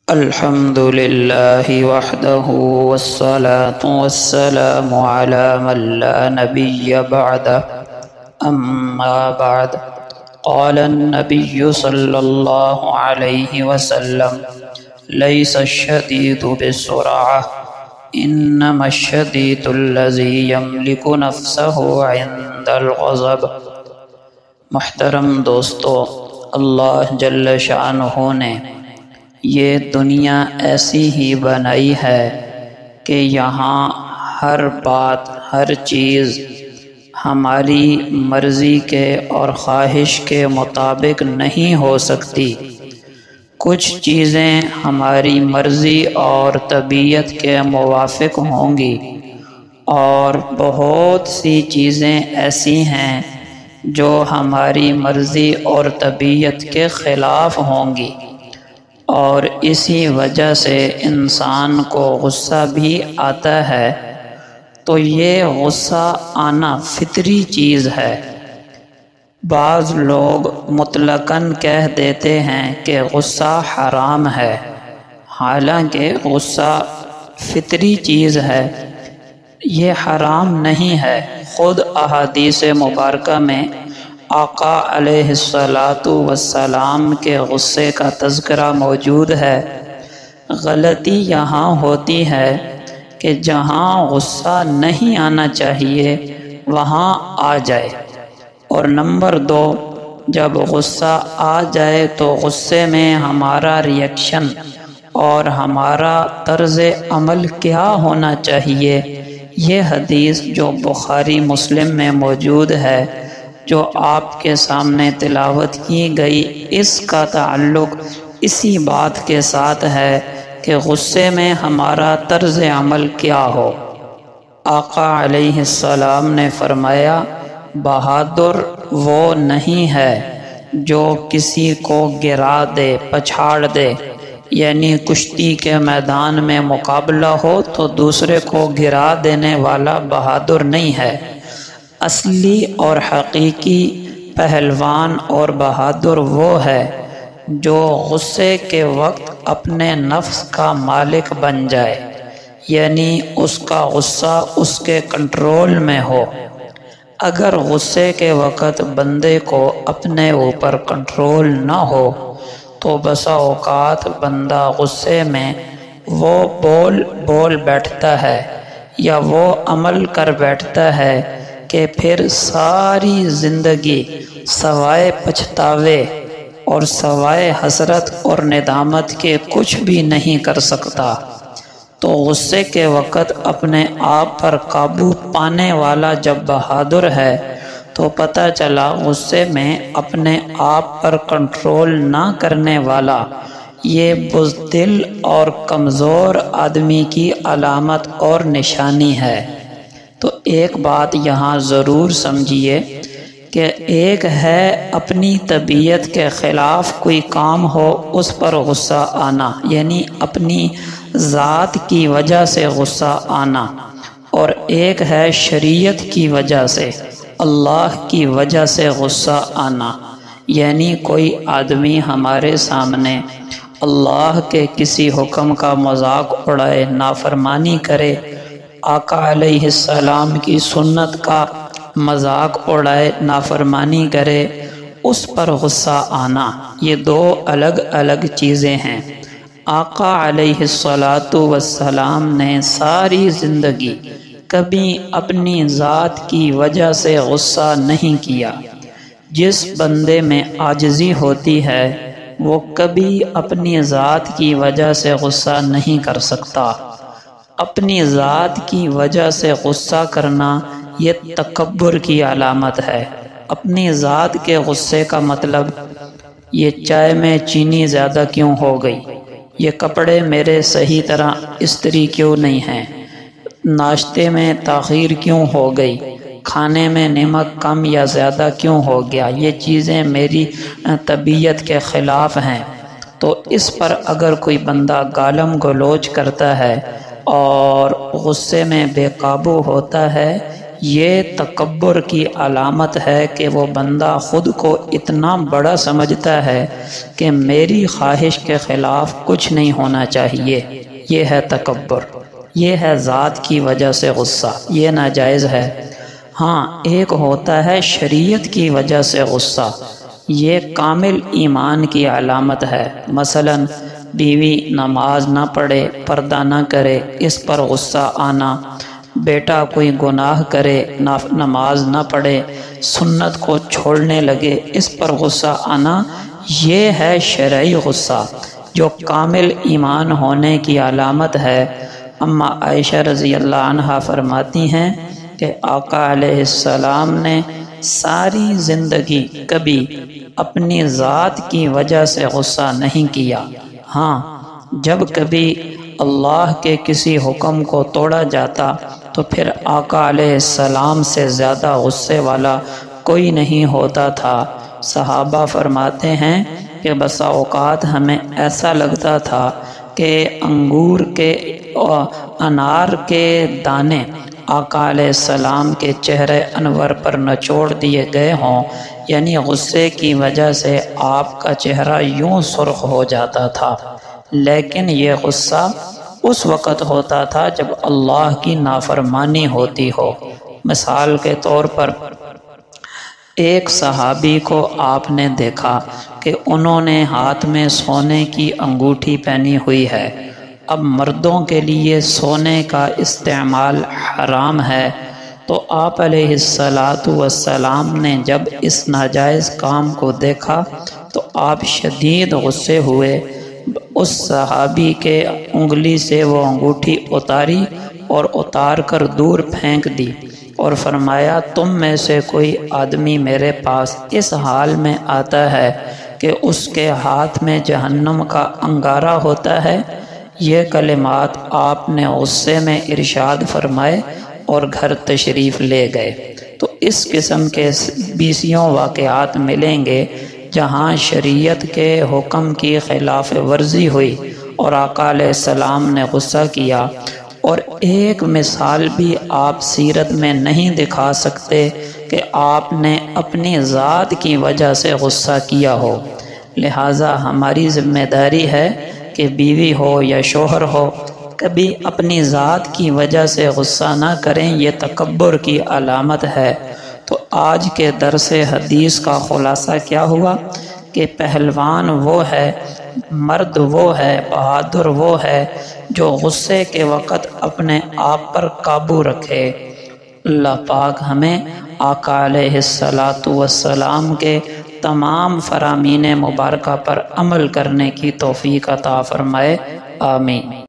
الحمد لله وحده والصلاة والسلام على من لا نبي بعده أما بعد. قال النبي صلى الله عليه وسلم: ليس الشديد بالسرعة إنما الشديد الذي يملك نفسه عند الغضب۔ محترم دوستو، اللہ جل شانہ نے یہ دنیا ایسی ہی بنائی ہے کہ یہاں ہر بات، ہر چیز ہماری مرضی کے اور خواہش کے مطابق نہیں ہو سکتی۔ کچھ چیزیں ہماری مرضی اور طبیعت کے موافق ہوں گی، اور بہت سی چیزیں ایسی ہیں جو ہماری مرضی اور طبیعت کے خلاف ہوں گی، اور اسی وجہ سے انسان کو غصہ بھی آتا ہے۔ تو یہ غصہ آنا فطری چیز ہے۔ بعض لوگ مطلقاً کہہ دیتے ہیں کہ غصہ حرام ہے، حالانکہ غصہ فطری چیز ہے، یہ حرام نہیں ہے۔ خود احادیث مبارکہ میں آقا علیہ السلام کے غصے کا تذکرہ موجود ہے۔ غلطی یہاں ہوتی ہے کہ جہاں غصہ نہیں آنا چاہیے وہاں آ جائے، اور نمبر 2، جب غصہ آ جائے تو غصے میں ہمارا ریئیکشن اور ہمارا طرز عمل کیا ہونا چاہیے۔ یہ حدیث جو بخاری مسلم میں موجود ہے، جو آپ کے سامنے تلاوت کی گئی، اس کا تعلق اسی بات کے ساتھ ہے کہ غصے میں ہمارا طرز عمل کیا ہو۔ آقا علیہ السلام نے فرمایا: بہادر وہ نہیں ہے جو کسی کو گرا دے، پچھاڑ دے، یعنی کشتی کے میدان میں مقابلہ ہو تو دوسرے کو گرا دینے والا بہادر نہیں ہے۔ اصلی اور حقیقی پہلوان اور بہادر وہ ہے جو غصے کے وقت اپنے نفس کا مالک بن جائے، یعنی اس کا غصہ اس کے کنٹرول میں ہو۔ اگر غصے کے وقت بندے کو اپنے اوپر کنٹرول نہ ہو تو بسا اوقات بندہ غصے میں وہ بول بیٹھتا ہے یا وہ عمل کر بیٹھتا ہے کہ پھر ساری زندگی سوائے پچھتاوے اور سوائے حسرت اور ندامت کے کچھ بھی نہیں کر سکتا۔ تو غصے کے وقت اپنے آپ پر قابو پانے والا جب بہادر ہے تو پتہ چلا غصے میں اپنے آپ پر کنٹرول نہ کرنے والا یہ بزدل اور کمزور آدمی کی علامت اور نشانی ہے۔ تو ایک بات یہاں ضرور سمجھیے کہ ایک ہے اپنی طبیعت کے خلاف کوئی کام ہو اس پر غصہ آنا، یعنی اپنی ذات کی وجہ سے غصہ آنا، اور ایک ہے شریعت کی وجہ سے، اللہ کی وجہ سے غصہ آنا، یعنی کوئی آدمی ہمارے سامنے اللہ کے کسی حکم کا مذاق اڑائے، نافرمانی کرے، آقا علیہ السلام کی سنت کا مذاق اڑائے، نافرمانی کرے، اس پر غصہ آنا، یہ دو الگ الگ چیزیں ہیں۔ آقا علیہ السلام نے ساری زندگی کبھی اپنی ذات کی وجہ سے غصہ نہیں کیا۔ جس بندے میں عاجزی ہوتی ہے وہ کبھی اپنی ذات کی وجہ سے غصہ نہیں کر سکتا۔ اپنی ذات کی وجہ سے غصہ کرنا یہ تکبر کی علامت ہے۔ اپنی ذات کے غصے کا مطلب، یہ چائے میں چینی زیادہ کیوں ہو گئی، یہ کپڑے میرے صحیح طرح استری کیوں نہیں ہیں، ناشتے میں تاخیر کیوں ہو گئی، کھانے میں نمک کم یا زیادہ کیوں ہو گیا، یہ چیزیں میری طبیعت کے خلاف ہیں۔ تو اس پر اگر کوئی بندہ گالم گلوچ کرتا ہے اور غصے میں بے قابو ہوتا ہے، یہ تکبر کی علامت ہے کہ وہ بندہ خود کو اتنا بڑا سمجھتا ہے کہ میری خواہش کے خلاف کچھ نہیں ہونا چاہیے۔ یہ ہے تکبر، یہ ہے ذات کی وجہ سے غصہ، یہ ناجائز ہے۔ ہاں، ایک ہوتا ہے شریعت کی وجہ سے غصہ، یہ کامل ایمان کی علامت ہے۔ مثلا بیوی نماز نہ پڑھے، پردہ نہ کرے، اس پر غصہ آنا، بیٹا کوئی گناہ کرے، نماز نہ پڑھے، سنت کو چھوڑنے لگے، اس پر غصہ آنا، یہ ہے شرعی غصہ جو کامل ایمان ہونے کی علامت ہے۔ اما عائشہ رضی اللہ عنہا فرماتی ہیں کہ آقا علیہ السلام نے ساری زندگی کبھی اپنی ذات کی وجہ سے غصہ نہیں کیا۔ ہاں، جب کبھی اللہ کے کسی حکم کو توڑا جاتا تو پھر آقا علیہ السلام سے زیادہ غصے والا کوئی نہیں ہوتا تھا۔ صحابہ فرماتے ہیں کہ بسا اوقات ہمیں ایسا لگتا تھا کہ انگور کے انار کے دانے آقا علیہ السلام کے چہرے انور پر نچوڑ دیے گئے ہوں، یعنی غصے کی وجہ سے آپ کا چہرہ یوں سرخ ہو جاتا تھا۔ لیکن یہ غصہ اس وقت ہوتا تھا جب اللہ کی نافرمانی ہوتی ہو۔ مثال کے طور پر ایک صحابی کو آپ نے دیکھا کہ انہوں نے ہاتھ میں سونے کی انگوٹھی پہنی ہوئی ہے۔ اب مردوں کے لیے سونے کا استعمال حرام ہے، تو آپ علیہ السلام نے جب اس ناجائز کام کو دیکھا تو آپ شدید غصے ہوئے، اس صحابی کے انگلی سے وہ انگوٹھی اتاری اور اتار کر دور پھینک دی اور فرمایا، تم میں سے کوئی آدمی میرے پاس اس حال میں آتا ہے کہ اس کے ہاتھ میں جہنم کا انگارہ ہوتا ہے؟ یہ کلمات آپ نے غصے میں ارشاد فرمائے اور گھر تشریف لے گئے۔ تو اس قسم کے 20 واقعات ملیں گے جہاں شریعت کے حکم کی خلاف ورزی ہوئی اور آقا علیہ السلام نے غصہ کیا، اور ایک مثال بھی آپ سیرت میں نہیں دکھا سکتے کہ آپ نے اپنی ذات کی وجہ سے غصہ کیا ہو۔ لہٰذا ہماری ذمہ داری ہے کہ بیوی ہو یا شوہر ہو، کبھی اپنی ذات کی وجہ سے غصہ نہ کریں، یہ تکبر کی علامت ہے۔ تو آج کے درس حدیث کا خلاصہ کیا ہوا کہ پہلوان وہ ہے، مرد وہ ہے، بہادر وہ ہے جو غصے کے وقت اپنے آپ پر قابو رکھے۔ اللہ پاک ہمیں آقا علیہ السلام کے تمام فرامین مبارکہ پر عمل کرنے کی توفیق عطا فرمائے، آمین۔